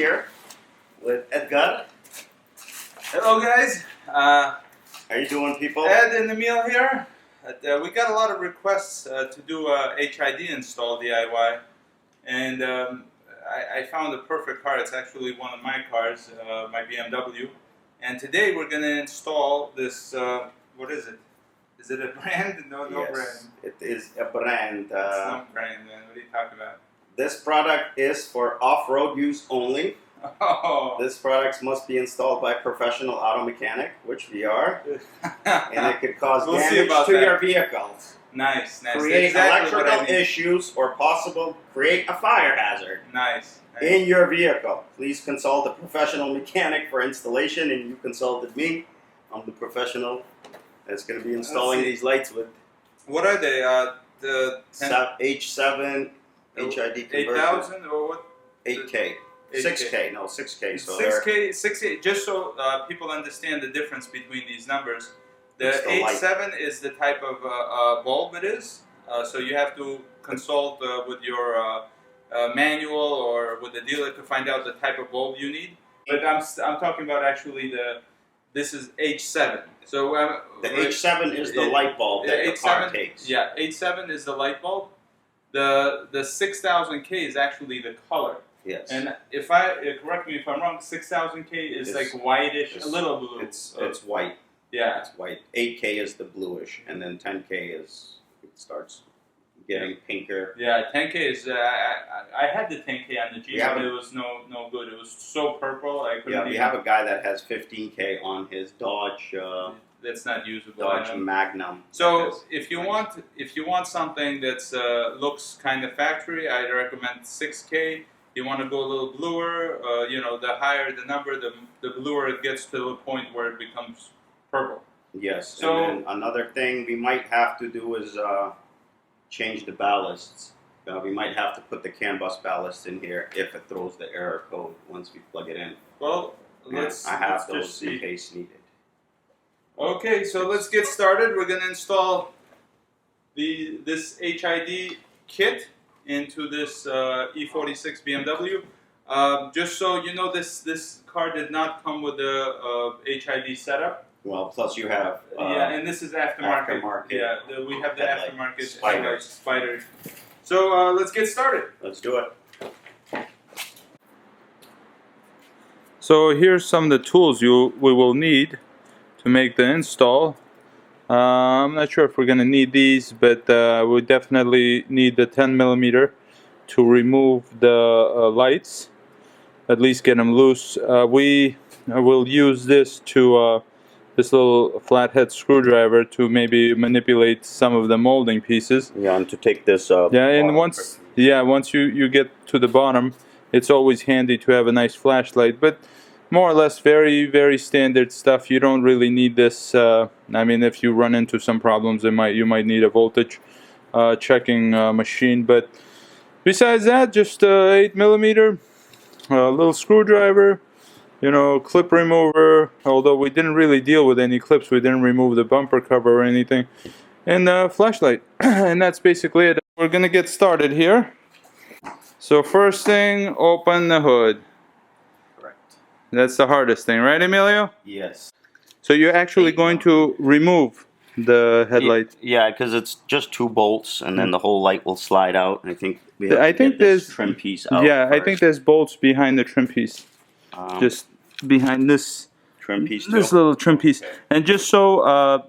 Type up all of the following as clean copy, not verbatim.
here with Edgar. Hello guys. How you doing, people? Ed and Emil here. We got a lot of requests to do a HID install DIY, and I found the perfect car. It's actually one of my cars, my BMW. And today we're going to install this. What is it? Is it a brand? No, no yes, brand. It is a brand. It's no brand, man. What are you talking about? This product is for off-road use only. Oh. This product must be installed by a professional auto mechanic, which we are, and it could cause We'll damage to your vehicles. Nice, nice. Create Exactly electrical issues or possible create a fire hazard. Nice. In your vehicle. Please consult a professional mechanic for installation, and you consulted me. I'm the professional that's going to be installing these lights with. What are they? The H7 HID converter. 8000 or what? 8K. 6K, no, 6K. So 6K, just so people understand the difference between these numbers. The H7 is the type of bulb it is. So you have to consult with your manual or with the dealer to find out the type of bulb you need. But I'm talking about actually this is H7. So the H7 is the light bulb that the car takes. Yeah, H7 is the light bulb. The 6000K is actually the color. Yes. And if correct me if I'm wrong, 6000K is like whitish, a little blue. It's white. Yeah. It's white. 8K is the bluish, and then 10K is it starts getting pinker. Yeah, 10K is. I had the 10K on the Jeep, but it was no good. It was so purple. I couldn't. Yeah, we have a guy that has 15K on his Dodge. That's not usable. Dodge Magnum. So if you want something that's looks kind of factory, I'd recommend 6K. You want to go a little bluer. The higher the number, the bluer it gets to the point where it becomes purple. Yes. So and then another thing we might have to do is change the ballasts. We might have to put the CAN bus ballast in here if it throws the error code once we plug it in. Well, I have those in case needed. Okay, so let's get started. We're going to install this HID kit into this E46 BMW. Just so you know, this car did not come with the HID setup. Well, plus you have and this is aftermarket. Yeah, we have the Headlight. aftermarket spider. So let's get started. Let's do it. So here's some of the tools we will need to make the install. I'm not sure if we're going to need these, but we definitely need the 10mm to remove the lights, at least get them loose. We will use this little flathead screwdriver to maybe manipulate some of the molding pieces. Yeah, and to take this up. Yeah, and once you get to the bottom, it's always handy to have a nice flashlight, but more or less very, very standard stuff. You don't really need this. I mean, if you run into some problems, you might need a voltage checking machine. But besides that, just 8mm, a little screwdriver, clip remover. Although we didn't really deal with any clips, we didn't remove the bumper cover or anything, and a flashlight. And that's basically it. We're gonna get started here. So first thing, open the hood. That's the hardest thing, right, Emilio? Yes. So you're actually going to remove the headlight? Yeah, because it's just 2 bolts, and then the whole light will slide out. And I think we have to get there's this trim piece out. Yeah, first. I think there's bolts behind the trim piece, just behind this trim piece. This little trim piece. Okay. And just so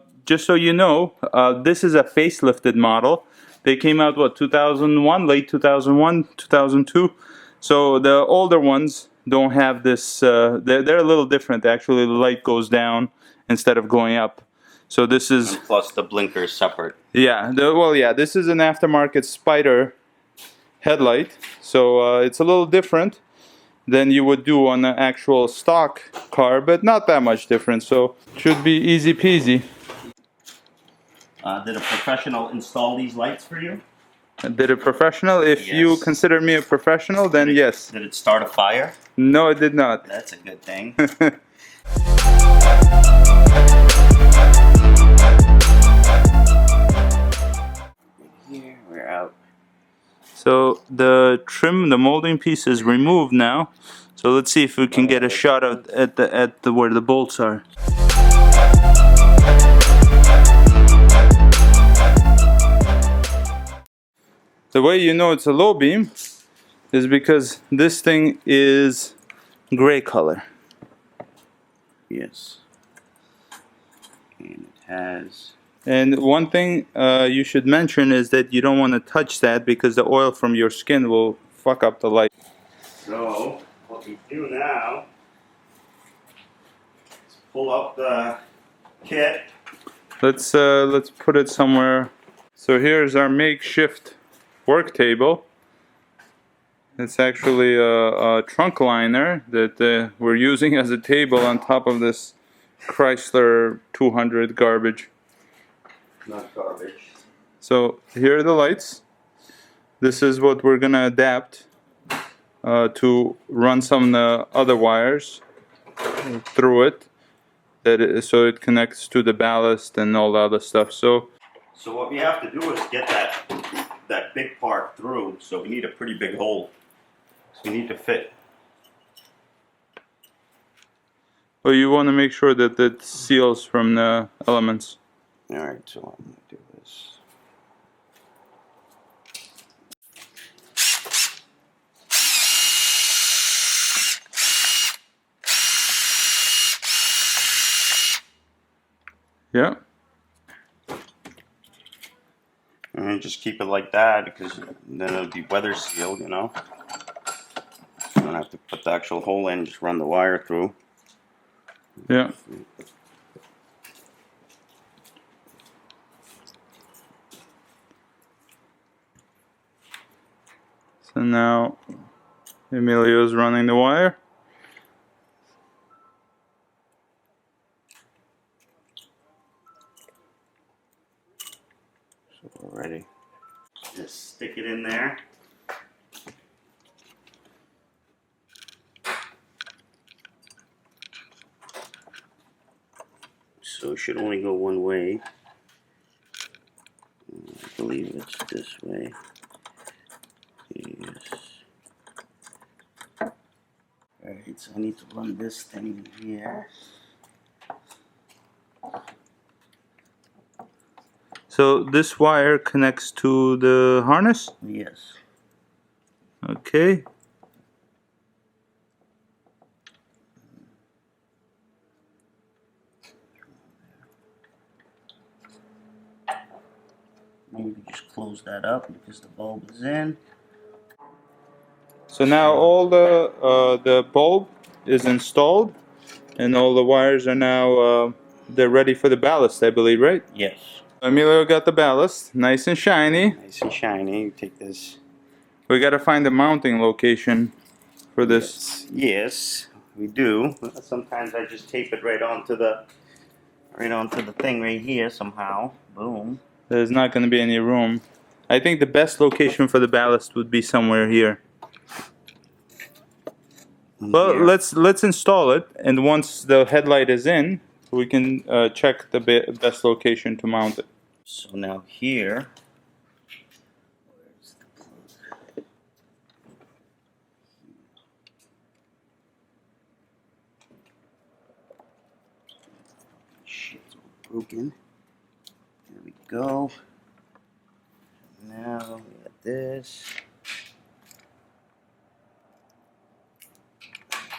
you know, this is a facelifted model. They came out 2001, late 2001, 2002. So the older ones don't have this. They're a little different. Actually, the light goes down instead of going up. So this is, and plus the blinker is separate. Yeah. This is an aftermarket Spider headlight. So it's a little different than you would do on an actual stock car, but not that much different. So should be easy peasy. Did a professional install these lights for you? Did a professional? If you consider me a professional, then yes. Did it start a fire? No, it did not. That's a good thing. Here, we're out. So the trim, the molding piece is removed now. So let's see if we can get a shot at the where the bolts are. The way you know it's a low beam is because this thing is gray color. Yes. And it has. And one thing you should mention is that you don't want to touch that because the oil from your skin will fuck up the light. So what we do now is pull up the kit. Let's put it somewhere. So here's our makeshift work table. It's actually a trunk liner that we're using as a table on top of this Chrysler 200 garbage. Not garbage. So here are the lights. This is what we're gonna adapt to run some of the other wires through it. So it connects to the ballast and all the other stuff. So what we have to do is get that big part through. So we need a pretty big hole. So we need to fit. well, you want to make sure that it seals from the elements. All right. So I'm gonna do this. Yeah. And just keep it like that because then it'll be weather sealed, you know. So I don't have to put the actual hole in, just run the wire through. Yeah. So now Emilio's running the wire. So we're ready. Just stick it in there. So it should only go one way. I believe it's this way. Yes. Alright, so I need to run this thing here. So this wire connects to the harness? Yes. Okay. Maybe just close that up because the bulb is in. So now all the bulb is installed, and all the wires are now they're ready for the ballast, I believe, right? Yes. Emilio got the ballast, nice and shiny. Nice and shiny. You take this. We got to find a mounting location for this. Yes, we do. Sometimes I just tape it right onto the thing right here somehow. Boom. There's not going to be any room. I think the best location for the ballast would be somewhere here. Well, Here. let's install it, and once the headlight is in, we can check the best location to mount it. So now here. Where's the plug? Shit's all broken. There we go. Now we got this.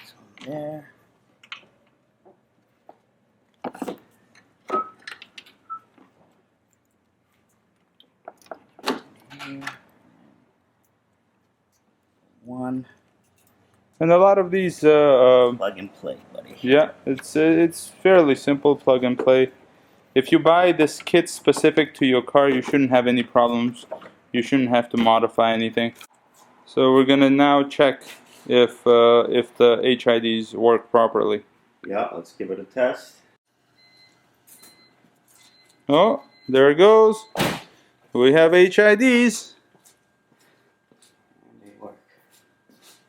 It's on there. One. And a lot of these, Plug and play, buddy. yeah, it's fairly simple, plug and play. If you buy this kit specific to your car, you shouldn't have any problems. You shouldn't have to modify anything. So we're gonna now check if the HIDs work properly. Yeah, let's give it a test. Oh, there it goes. We have HIDs. They work.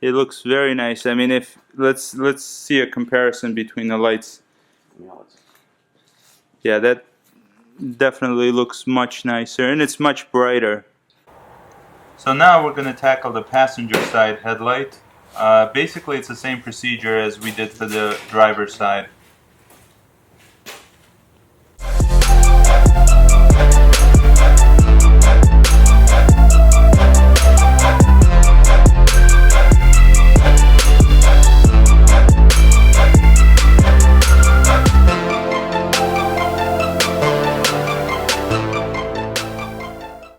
It looks very nice. I mean, if let's see a comparison between the lights. Yeah, let's. Yeah, that definitely looks much nicer, and it's much brighter. So now we're going to tackle the passenger side headlight. Basically, it's the same procedure as we did for the driver's side.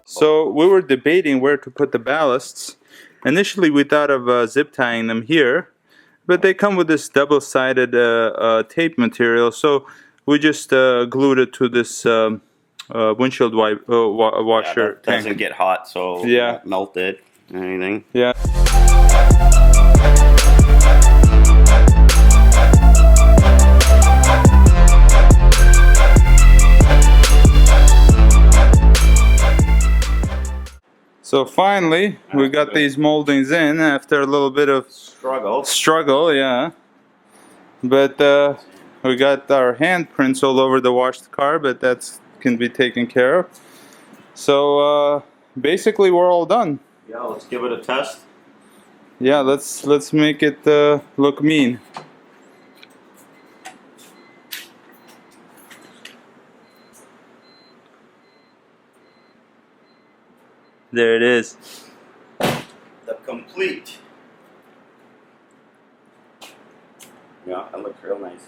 So we were debating where to put the ballasts. Initially, we thought of zip tying them here, but they come with this double-sided tape material, so we just glued it to this windshield washer that doesn't tank. get hot, so Yeah. not melted or anything. Yeah. So finally, we got these moldings in after a little bit of struggle, yeah. But we got our handprints all over the washed car, but that can be taken care of. So basically, we're all done. Yeah, let's give it a test. Yeah, let's make it look mean. There it is. The complete. Yeah, that looks real nice.